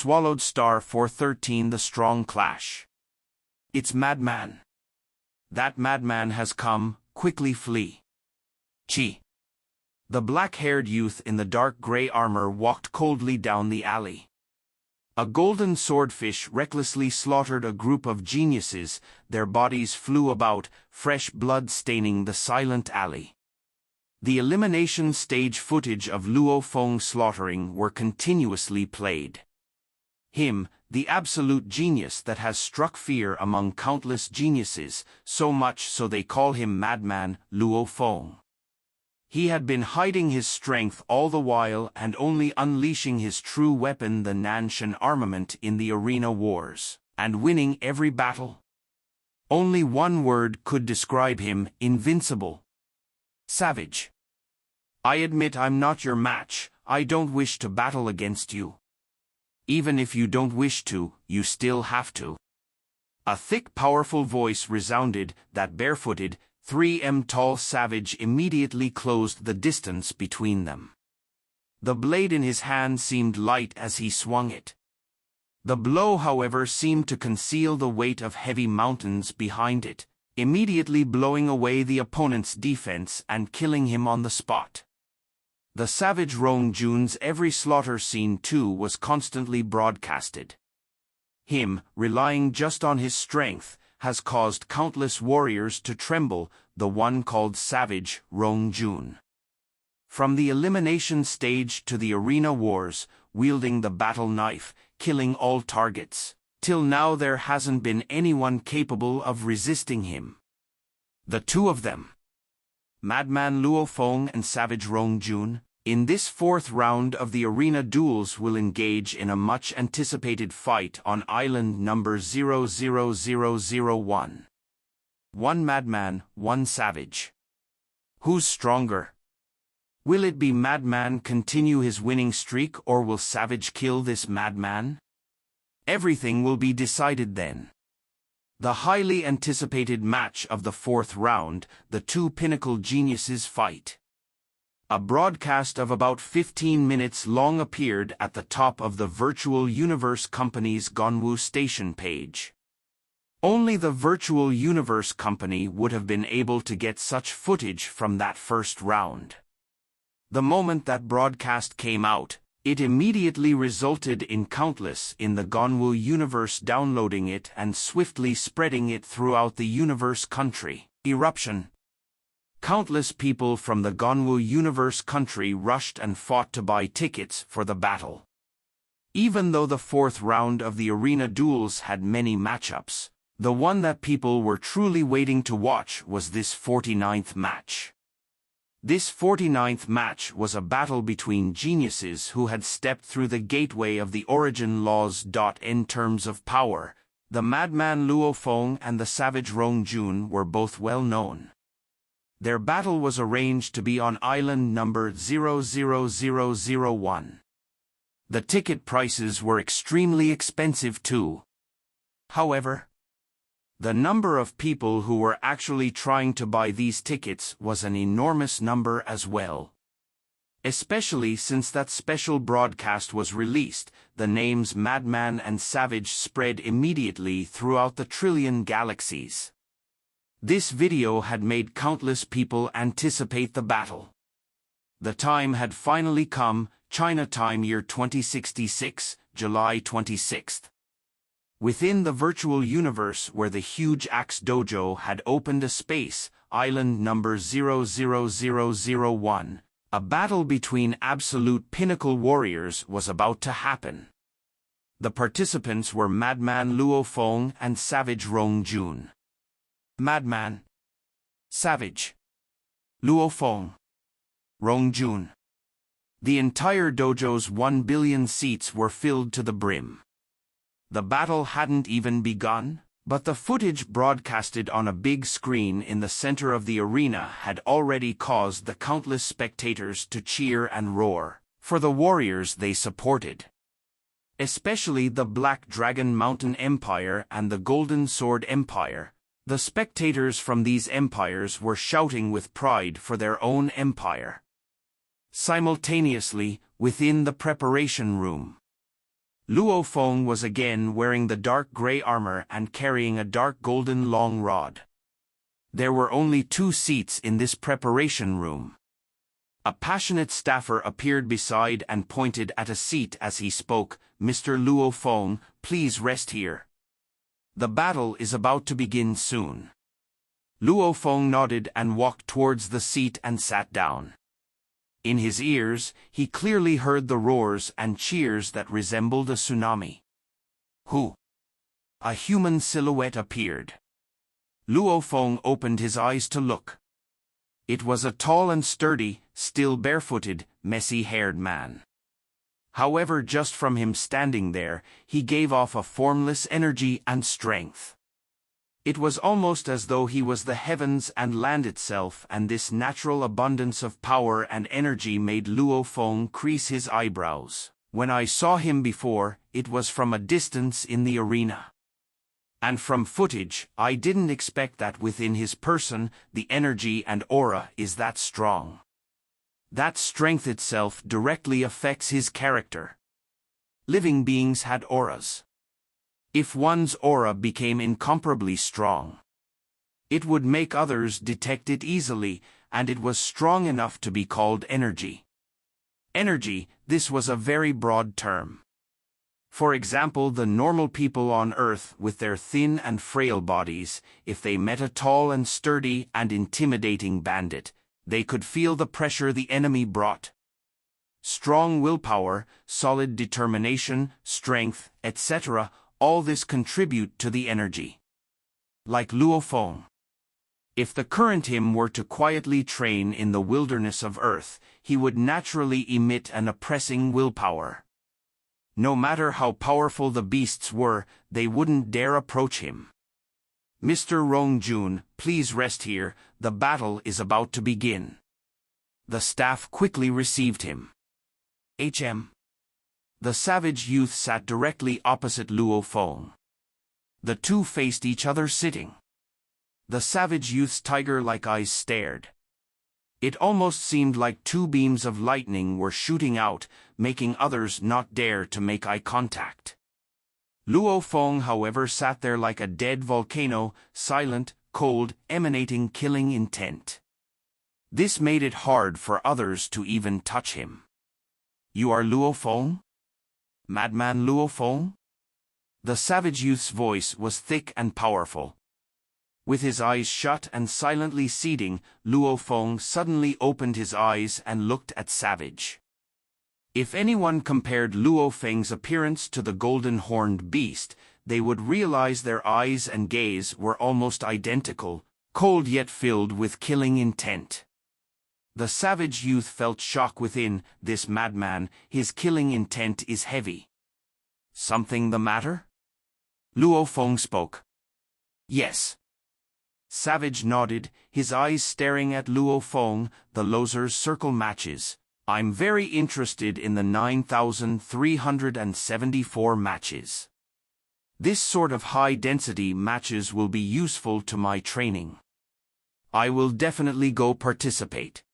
swallowed star 413 the strong clash. It's madman. That madman has come, quickly flee. Chi. The black-haired youth in the dark gray armor walked coldly down the alley. A golden swordfish recklessly slaughtered a group of geniuses, their bodies flew about, fresh blood staining the silent alley. The elimination stage footage of Luo Feng slaughtering were continuously played. Him, the absolute genius that has struck fear among countless geniuses, so much so they call him Madman Luo Feng. He had been hiding his strength all the while and only unleashing his true weapon, the Nanshan armament, in the arena wars, and winning every battle. Only one word could describe him: invincible. Savage. I admit I'm not your match. I don't wish to battle against you. Even if you don't wish to, you still have to. A thick, powerful voice resounded. That barefooted, 3 m tall savage immediately closed the distance between them. The blade in his hand seemed light as he swung it. The blow, however, seemed to conceal the weight of heavy mountains behind it, immediately blowing away the opponent's defense and killing him on the spot. The savage Rong Jun's every slaughter scene too was constantly broadcasted. Him, relying just on his strength, has caused countless warriors to tremble, the one called Savage Rong Jun. From the elimination stage to the arena wars, wielding the battle knife, killing all targets, till now there hasn't been anyone capable of resisting him. The two of them, Madman Luo Feng and Savage Rong Jun, in this fourth round of the arena duels will engage in a much-anticipated fight on island number 00001. One madman, one savage. Who's stronger? Will it be Madman continue his winning streak, or will Savage kill this madman? Everything will be decided then. The highly anticipated match of the fourth round, the two pinnacle geniuses fight. A broadcast of about 15 minutes long appeared at the top of the Virtual Universe Company's Gonwu station page. Only the Virtual Universe Company would have been able to get such footage from that first round. The moment that broadcast came out, it immediately resulted in countless in the Gonwu universe downloading it and swiftly spreading it throughout the universe country. Eruption. Countless people from the Gonwu universe country rushed and fought to buy tickets for the battle. Even though the fourth round of the arena duels had many matchups, the one that people were truly waiting to watch was this 49th match. This 49th match was a battle between geniuses who had stepped through the gateway of the origin laws. In terms of power, the Madman Luo Feng and the Savage Rong Jun were both well known. Their battle was arranged to be on island number 00001. The ticket prices were extremely expensive too. However, the number of people who were actually trying to buy these tickets was an enormous number as well. Especially since that special broadcast was released, the names Madman and Savage spread immediately throughout the trillion galaxies. This video had made countless people anticipate the battle. The time had finally come, China time year 2066, July 26th. Within the virtual universe where the huge Axe Dojo had opened a space, island number 00001, a battle between absolute pinnacle warriors was about to happen. The participants were Madman Luo Feng and Savage Rong Jun. Madman, Savage, Luo Feng, Rong Jun. The entire dojo's 1 billion seats were filled to the brim. The battle hadn't even begun, but the footage broadcasted on a big screen in the center of the arena had already caused the countless spectators to cheer and roar for the warriors they supported. Especially the Black Dragon Mountain Empire and the Golden Sword Empire. The spectators from these empires were shouting with pride for their own empire. Simultaneously, within the preparation room, Luo Feng was again wearing the dark gray armor and carrying a dark golden long rod. There were only 2 seats in this preparation room. A passionate staffer appeared beside and pointed at a seat as he spoke. "Mr. Luo Feng, please rest here. The battle is about to begin soon." Luo Feng nodded and walked towards the seat and sat down. In his ears, he clearly heard the roars and cheers that resembled a tsunami. Who? A human silhouette appeared. Luo Feng opened his eyes to look. It was a tall and sturdy, still barefooted, messy-haired man. However, just from him standing there, he gave off a formless energy and strength. It was almost as though he was the heavens and land itself, and this natural abundance of power and energy made Luo Feng crease his eyebrows. When I saw him before, it was from a distance in the arena. And from footage, I didn't expect that within his person, the energy and aura is that strong. That strength itself directly affects his character. Living beings had auras. If one's aura became incomparably strong, it would make others detect it easily, and it was strong enough to be called energy. Energy, this was a very broad term. For example, the normal people on Earth with their thin and frail bodies, if they met a tall and sturdy and intimidating bandit, they could feel the pressure the enemy brought. Strong willpower, solid determination, strength, etc., all this contribute to the energy. Like Luo Feng. If the current him were to quietly train in the wilderness of Earth, he would naturally emit an oppressing willpower. No matter how powerful the beasts were, they wouldn't dare approach him. "Mr. Rongjun, please rest here, the battle is about to begin." The staff quickly received him. "HM." The savage youth sat directly opposite Luo Feng. The two faced each other sitting. The savage youth's tiger-like eyes stared. It almost seemed like 2 beams of lightning were shooting out, making others not dare to make eye contact. Luo Feng, however, sat there like a dead volcano, silent, cold, emanating killing intent. This made it hard for others to even touch him. "You are Luo Feng? Madman Luo Feng?" The savage youth's voice was thick and powerful. With his eyes shut and silently seething, Luo Feng suddenly opened his eyes and looked at Savage. If anyone compared Luo Feng's appearance to the golden-horned beast, they would realize their eyes and gaze were almost identical, cold yet filled with killing intent. The savage youth felt shock within. This madman, his killing intent is heavy. "Something the matter?" Luo Feng spoke. "Yes." Savage nodded, his eyes staring at Luo Feng. "The losers circle matches. I'm very interested in the 9,374 matches. This sort of high-density matches will be useful to my training. I will definitely go participate."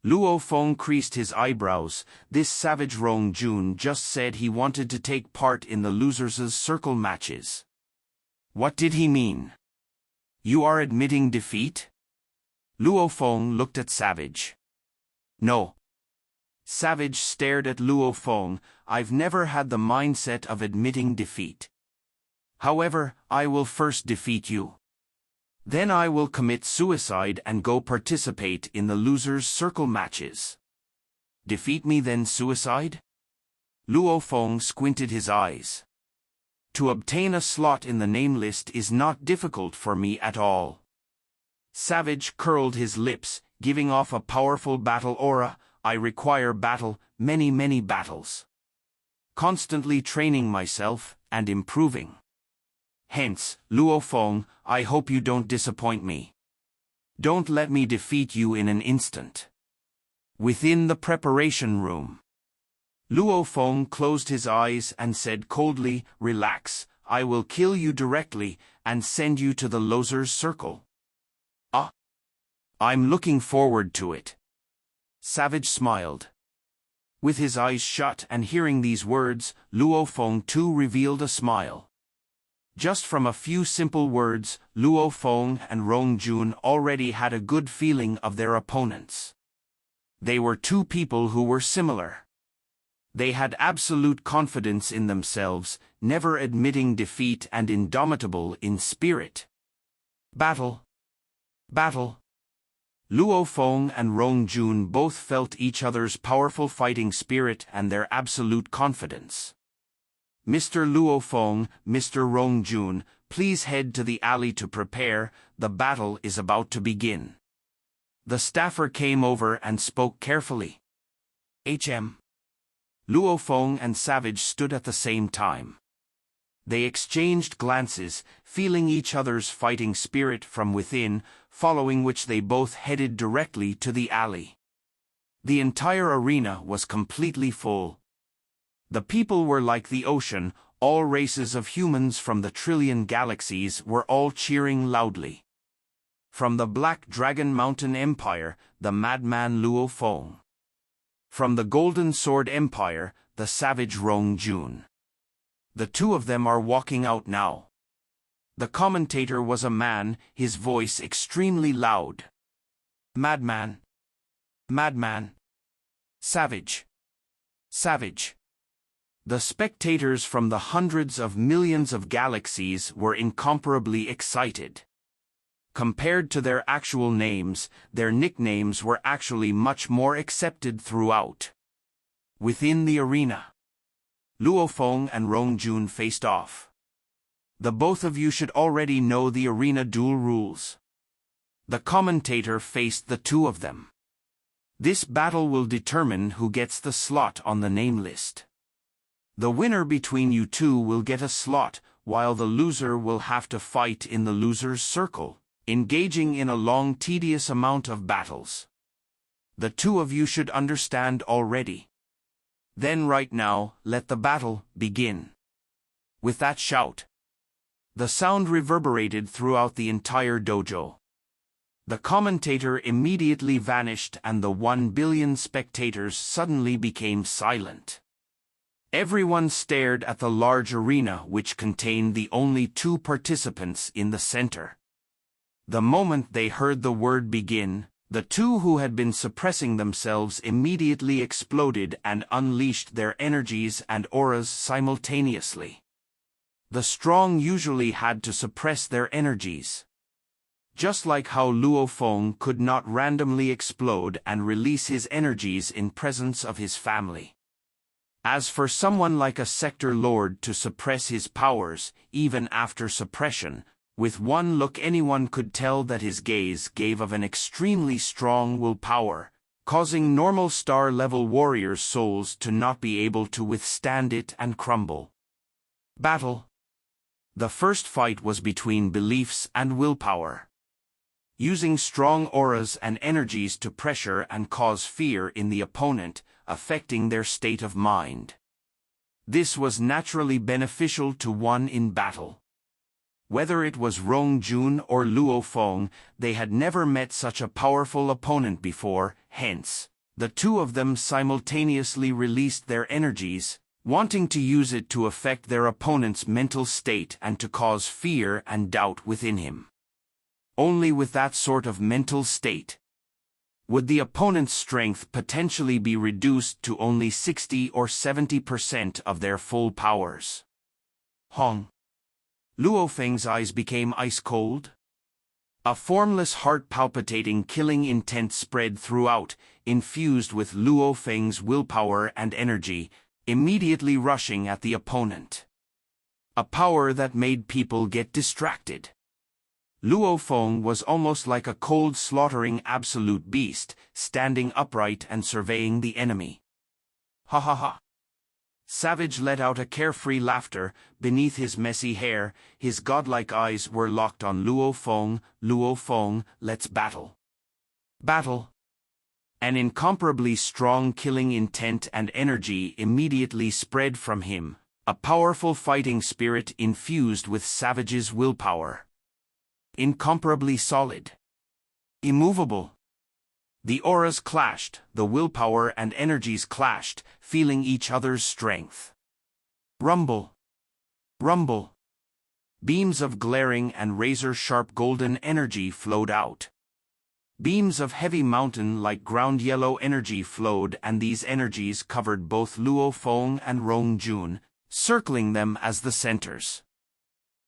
Luo Feng creased his eyebrows. This savage Rongjun just said he wanted to take part in the losers' circle matches. What did he mean? "You are admitting defeat?" Luo Feng looked at Savage. "No." Savage stared at Luo Feng. "I've never had the mindset of admitting defeat. However, I will first defeat you. Then I will commit suicide and go participate in the losers' circle matches." "Defeat me then suicide?" Luo Feng squinted his eyes. "To obtain a slot in the name list is not difficult for me at all." Savage curled his lips, giving off a powerful battle aura. "I require battle, many battles. Constantly training myself and improving. Hence, Luo Feng, I hope you don't disappoint me. Don't let me defeat you in an instant." Within the preparation room, Luo Feng closed his eyes and said coldly, "Relax, I will kill you directly and send you to the losers' circle." "Ah, I'm looking forward to it." Savage smiled. With his eyes shut and hearing these words, Luo Feng too revealed a smile. Just from a few simple words, Luo Feng and Rong Jun already had a good feeling of their opponents. They were two people who were similar. They had absolute confidence in themselves, never admitting defeat and indomitable in spirit. Battle. Battle. Luo Feng and Rong Jun both felt each other's powerful fighting spirit and their absolute confidence. Mr. Luo Feng, Mr. Rong Jun, please head to the alley to prepare, the battle is about to begin. The staffer came over and spoke carefully. HM. Luo Feng and Savage stood at the same time. They exchanged glances, feeling each other's fighting spirit from within, following which they both headed directly to the alley. The entire arena was completely full. The people were like the ocean, all races of humans from the trillion galaxies were all cheering loudly. From the Black Dragon Mountain Empire, the madman Luo Feng. From the Golden Sword Empire, the savage Rong Jun. The two of them are walking out now. The commentator was a man, his voice extremely loud. Madman. Madman. Savage. Savage. The spectators from the hundreds of millions of galaxies were incomparably excited. Compared to their actual names, their nicknames were actually much more accepted throughout. Within the arena, Luo Feng and Rong Jun faced off. The both of you should already know the arena duel rules. The commentator faced the two of them. This battle will determine who gets the slot on the name list. The winner between you two will get a slot, while the loser will have to fight in the loser's circle, engaging in a long tedious amount of battles. The two of you should understand already. Then right now, let the battle begin. With that shout, the sound reverberated throughout the entire dojo. The commentator immediately vanished and the 1 billion spectators suddenly became silent. Everyone stared at the large arena which contained the only two participants in the center. The moment they heard the word begin, the two who had been suppressing themselves immediately exploded and unleashed their energies and auras simultaneously. The strong usually had to suppress their energies. Just like how Luo Feng could not randomly explode and release his energies in presence of his family. As for someone like a sector lord to suppress his powers, even after suppression, with one look anyone could tell that his gaze gave of an extremely strong willpower, causing normal star-level warriors' souls to not be able to withstand it and crumble. Battle. The first fight was between beliefs and willpower. Using strong auras and energies to pressure and cause fear in the opponent, affecting their state of mind. This was naturally beneficial to one in battle. Whether it was Rong Jun or Luo Feng, they had never met such a powerful opponent before, hence, the two of them simultaneously released their energies, wanting to use it to affect their opponent's mental state and to cause fear and doubt within him. Only with that sort of mental state would the opponent's strength potentially be reduced to only 60 or 70% of their full powers. Hong. Luo Feng's eyes became ice-cold. A formless heart-palpitating killing intent spread throughout, infused with Luo Feng's willpower and energy, immediately rushing at the opponent. A power that made people get distracted. Luo Feng was almost like a cold slaughtering absolute beast, standing upright and surveying the enemy. Ha ha ha. Savage let out a carefree laughter. Beneath his messy hair, his godlike eyes were locked on Luo Feng. Luo Feng, let's battle. Battle. An incomparably strong killing intent and energy immediately spread from him, a powerful fighting spirit infused with Savage's willpower. Incomparably solid. Immovable. The auras clashed, the willpower and energies clashed, feeling each other's strength. Rumble. Rumble. Beams of glaring and razor-sharp golden energy flowed out. Beams of heavy mountain-like ground yellow energy flowed, and these energies covered both Luo Feng and Rong Jun, circling them as the centers.